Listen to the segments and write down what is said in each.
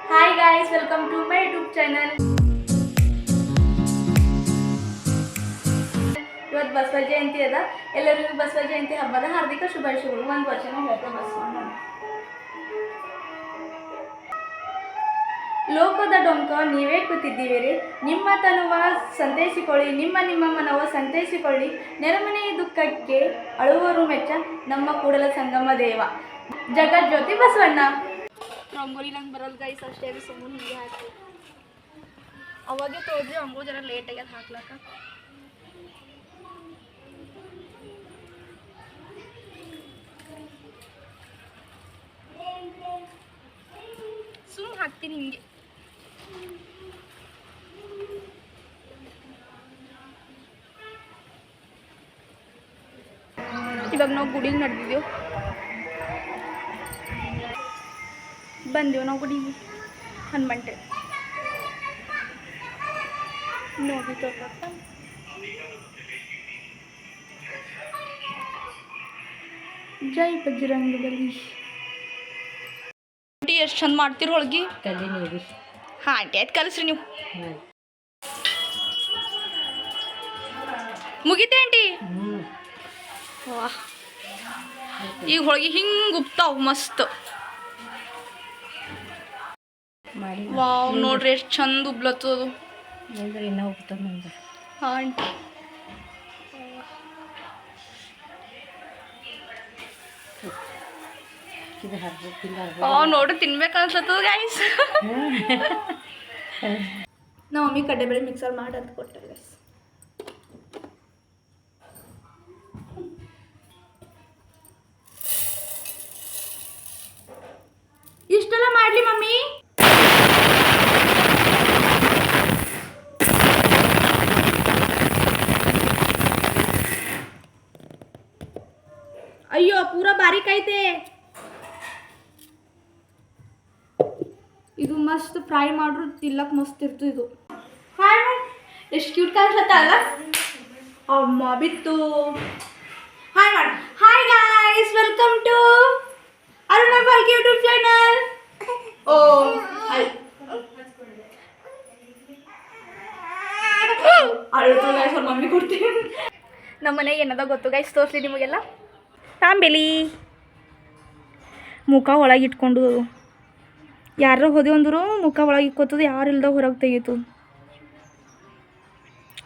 Hi guys, welcome to my YouTube channel. ಇವತ್ತು ಬಸವ ಜಯಂತಿ ಅದ. ಎಲ್ಲರಿಗೂ ಬಸವ ಜಯಂತಿ ಹಬ್ಬದ ಹಾರ್ದಿಕ ಶುಭಾಶಯಗಳು. ಒಂದು ವರ್ಷ ಹೇಳ್ತಾ ಬಸವಣ್ಣ. ಲೋಕದ ಡೊಂಕ ನೀವೇ ಕೂತಿದ್ದೀವಿರಿ, ನಿಮ್ಮ ತನುವ ಸಂತೈಸಿಕೊಳ್ಳಿ, ನಿಮ್ಮ ಮನವ ಸಂತೈಸಿಕೊಳ್ಳಿ, ನೆರಮನೆಯ ದುಃಖಕ್ಕೆ ಅಳುವರು ಮೆಚ್ಚ ನಮ್ಮ ಕೂಡಲ ಸಂಗಮ ದೇವ ಜಗಜ್ಯೋತಿ ಬಸವಣ್ಣ. ರಂಗೋಲಿ ನಂಗೆ ಬರಲ್ಲ ಗೈಸ್, ಅಷ್ಟೇ ಸುಮ್ಮನೆ ಹಿಂಗೆ ಹಾಕಿ ಅವಾಗೆ ತೋರಿಸಿ ರಂಗೋಲಿ ಜರ ಲೇಟಾಗಿ ಅದು ಹಾಕ್ಲಕ್ಕ. ಸುಮ್ಮನೆ ಹಾಕ್ತೀನಿ ಹಿಂಗೆ. ಇವಾಗ ನಾವು ಗುಡಿಗೆ ನಡೆದಿದ್ದೆವು, ಬಂದೆವು ನಾವು ಗುಡಿಗೆ. ಹನುಮಂಟೆ ನೋಡಿ ತೋರ್ಲಕ್ಕ. ಜೈ ಬಜರಂಗ ಬಲಿ. ಎಷ್ಟು ಚಂದ ಮಾಡ್ತೀರಿ ಹೋಳ್ಗಿ. ಹಾಂ ಆಂಟಿ ಆಯ್ತು, ಕಲಿಸ್ರಿ ನೀವು. ಮುಗಿತೆ ಆಂಟಿ. ವಾಹ್, ಈಗ ಹೋಳ್ಗಿ ಹಿಂಗೆ ಉಪ್ತಾವ ಮಸ್ತ್. ವಾವ್, ನೋಡ್ರಿ ಎಷ್ಟು ಚಂದ ಉಬ್ಲತ್ತದು. ಹಾಂ ಆಂಟಿ. ನೋಡ್ರಿ ತಿನ್ಬೇಕು ಅನ್ಸತ್ತದ ಗೈಸ್. ನಮ್ಮ ಮಮ್ಮಿ ಕಡ್ಲೆಬೇಳೆ ಮಿಕ್ಸರ್ ಮಾಡಿ ಅಂತ ಕೊಟ್ಟರೆ ಗೈಸ್. ಇಷ್ಟೆಲ್ಲ ಮಾಡಲಿ ಮಮ್ಮಿ? ಅಯ್ಯೋ ಪೂರಾ ಬಾರೀಕ್ ಐತೆ ಇದು. ಮಸ್ತ್ ಫ್ರೈ ಮಾಡ್ರು ತಿಲ್ಲಕ್ ಮಸ್ತ್ ಇರ್ತು ಇದು. ಹಾಯ್, ಎಷ್ಟು ಕ್ಯೂಟ್ ಕಾಣಿಸ್ಲತ್ತ ಅಲ್ಲ. ಅಮ್ಮ ಬಿತ್ತು. ಹಾಯ್ ಮಾಡಿ. Hi guys, welcome to Aruna Bhagya YouTube channel. ಓ ಅಳ್ತು ಗೈಸ್, ಅವ್ರ ಮಮ್ಮಿ ಕೊಡ್ತೀವಿ. ನಮ್ಮ ಮನೆಗೆ ಏನದ ಗೊತ್ತು ಗೈಸ್, ತೋರಿಸ್ಲಿ ನಿಮಗೆಲ್ಲ. ತಾಂಬೇಲಿ ಮುಖ ಒಳಗೆ ಇಟ್ಕೊಂಡು ಯಾರ ಹೋದೆ ಅಂದರು ಮುಖ ಒಳಗೆ ಇಕ್ಕೋತದ, ಯಾರು ಇಲ್ದ ಹೊರಗೆ ತೆಗೀತು.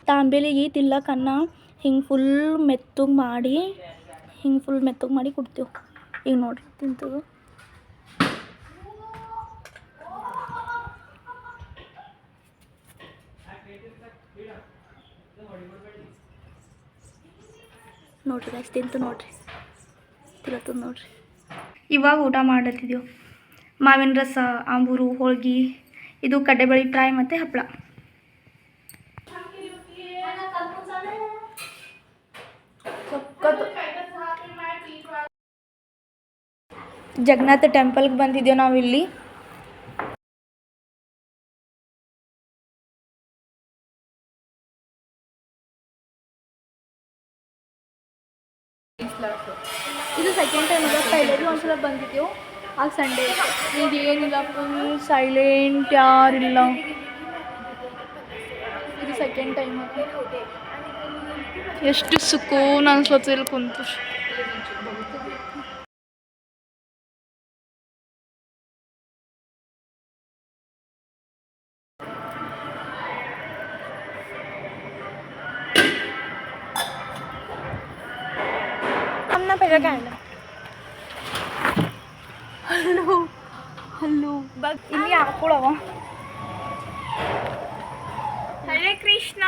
ತಾಂಬೇಲಿಗೆ ತಿಲ್ಲಕನ್ನ ಹಿಂಗೆ ಫುಲ್ ಮೆತ್ತಗೆ ಮಾಡಿ ಕೊಡ್ತೀವಿ. ಈಗ ನೋಡ್ರಿ ತಿಂತದು. ನೋಡ್ರಿ ಅಷ್ಟು ತಿಂತು ನೋಡ್ರಿ, ತಿಳತ್ತದ ನೋಡ್ರಿ. ಇವಾಗ ಊಟ ಮಾಡತ್ತಿದ್ದೆವು. ಮಾವಿನ ರಸ, ಆಂಬೂರು, ಹೋಳ್ಗಿ, ಇದು ಕಡ್ಲೆಬೇಳೆ ಫ್ರೈ ಮತ್ತು ಹಪ್ಪಳ. ಜಗನ್ನಾಥ ಟೆಂಪಲ್ಗೆ ಬಂದಿದ್ದೇವೆ ನಾವು ಇಲ್ಲಿ. ಇದು ಸೆಕೆಂಡ್ ಟೈಮ್ ಈಗ. ಪೈಲೇಜು ಒಂದ್ಸಲ ಬಂದಿದ್ದೆವು, ಆಗ ಸಂಡೇ. ಈಗ ಏನಿಲ್ಲ, ಫುಲ್ ಸೈಲೆಂಟ್, ಯಾರಿಲ್ಲ. ಇದು ಸೆಕೆಂಡ್ ಟೈಮ್. ಎಷ್ಟು ಸುಕೂನ್ ಅನ್ಸ್ಲತ್ತು ಇಲ್ಲಿ ಕುಂತು. ಹಲ್ಲು ಇಲ್ಲಿ ಹಾಕೊಳವ. ಹರೇ ಕೃಷ್ಣ,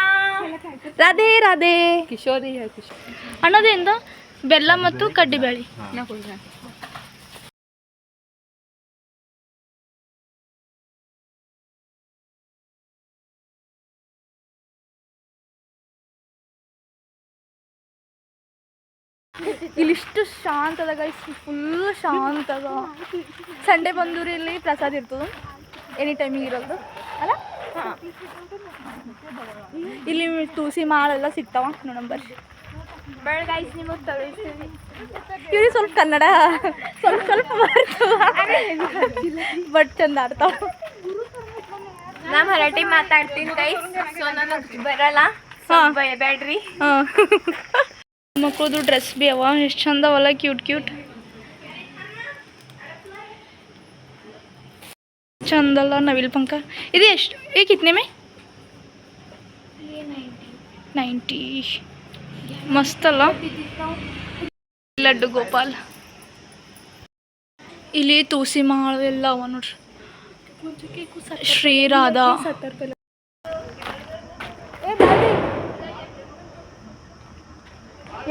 ರಾಧೆ ರಾಧೆ. ಕಿಶೋರಿ ಅನ್ನೋದ್ರಿಂದ ಬೆಲ್ಲ ಮತ್ತು ಕಡ್ಡಿಬೇಳೆ. ಇಲ್ಲಿಷ್ಟು ಶಾಂತ ಅದ ಗೈಸ್, ಫುಲ್ ಶಾಂತ ಅದ. ಸಂಡೇ ಬಂದೂರಿ ಇಲ್ಲಿ ಪ್ರಸಾದ ಇರ್ತದೆ, ಎನಿ ಟೈಮಿಗೆ ಇರೋದು ಅಲ್ಲ. ಹಾಂ, ಇಲ್ಲಿ ತುಳಸಿ ಮಾಳೆಲ್ಲ ಸಿಗ್ತಾವ ನೋಡಂಬರ್. ಬೆಳಗಾಯ್ಸ್ ನಿಮಗೆ ತೋರಿಸ್ತೀವಿ. ಇವ್ರಿಗೆ ಸ್ವಲ್ಪ ಕನ್ನಡ ಸ್ವಲ್ಪ ಬರ್ತವ, ಬಟ್ ಚಂದ ಆಡ್ತಾವ. ನಾ ಮರಾಠಿ ಮಾತಾಡ್ತೀನಿ ಗೈಸ್, ಸೊ ನನಗೆ ಬರಲ್ಲ, ಭಯಬೇಡ್ರಿ. ಹಾಂ ಮಕ್ಕಳದು ಡ್ರೆಸ್ ಬಿ ಅವ ಎಷ್ಟು ಚಂದ ಅವಲ್ಲ, ಕ್ಯೂಟ್ ಕ್ಯೂಟ್ ಚಂದಲ್ಲ. ನವಿಲ್ ಪಂಕ ಇದು ಎಷ್ಟು ये कितने में? 90 ಮಸ್ತ್ ಅಲ್ಲ. ಲಡ್ಡು ಗೋಪಾಲ್. ಇಲ್ಲಿ ತುಳಸಿ ಮಾಳು ಎಲ್ಲ ಅವ ನೋಡ್ರಿ. ಶ್ರೀರಾಧಾ.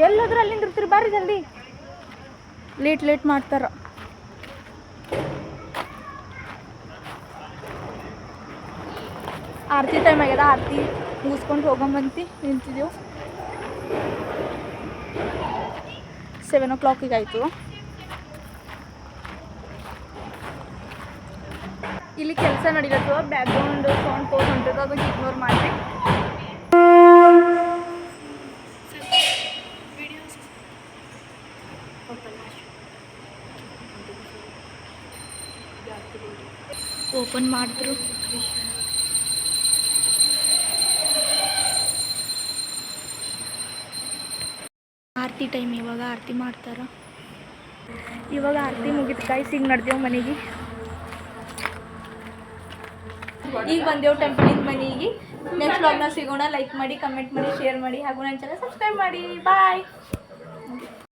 ಎಲ್ಲೋದ್ರ ಅಲ್ಲಿಂದ ಇರ್ತೀರಿ, ಬಾರಿ ಜಲ್ದಿ. ಲೇಟ್ ಮಾಡ್ತಾರ. ಆರತಿ ಟೈಮ್ ಆಗ್ಯದ, ಆರತಿ ಮುಗಿಸ್ಕೊಂಡು ಹೋಗಂಬಂತಿ ನಿಂತಿದ್ದೆವು. 7 o'clock ಆಯಿತು. ಇಲ್ಲಿ ಕೆಲಸ ನಡೀಲತ್ತವ, ಬ್ಯಾಕ್ಗ್ರೌಂಡ್ ಸೌಂಡ್ ತೋರ್ಸ್ ಹೊಂಟದ, ಅದಕ್ಕೆ ಇಗ್ನೋರ್ ಮಾಡಿರಿ. ಓಪನ್ ಮಾಡಿದ್ರು. ಆರತಿ ಟೈಮ್, ಇವಾಗ ಆರತಿ ಮಾಡ್ತಾರ. ಇವಾಗ ಆರತಿ ಮುಗಿತು ಗಾಯ್ಸ್, ಈಗ ನಡೆದೇವು ಮನೆಗೆ. ಈಗ ಬಂದೆವು ಟೆಂಪಲಿಂದ ಮನೆಗೆ. ನೆಕ್ಸ್ಟ್ ವ್ಲಾಗ್ನ ಸಿಗೋಣ. ಲೈಕ್ ಮಾಡಿ, ಕಮೆಂಟ್ ಮಾಡಿ, ಶೇರ್ ಮಾಡಿ, ಹಾಗೂ ನನ್ನ ಚಾನಲ್ ಸಬ್ಸ್ಕ್ರೈಬ್ ಮಾಡಿ. ಬಾಯ್.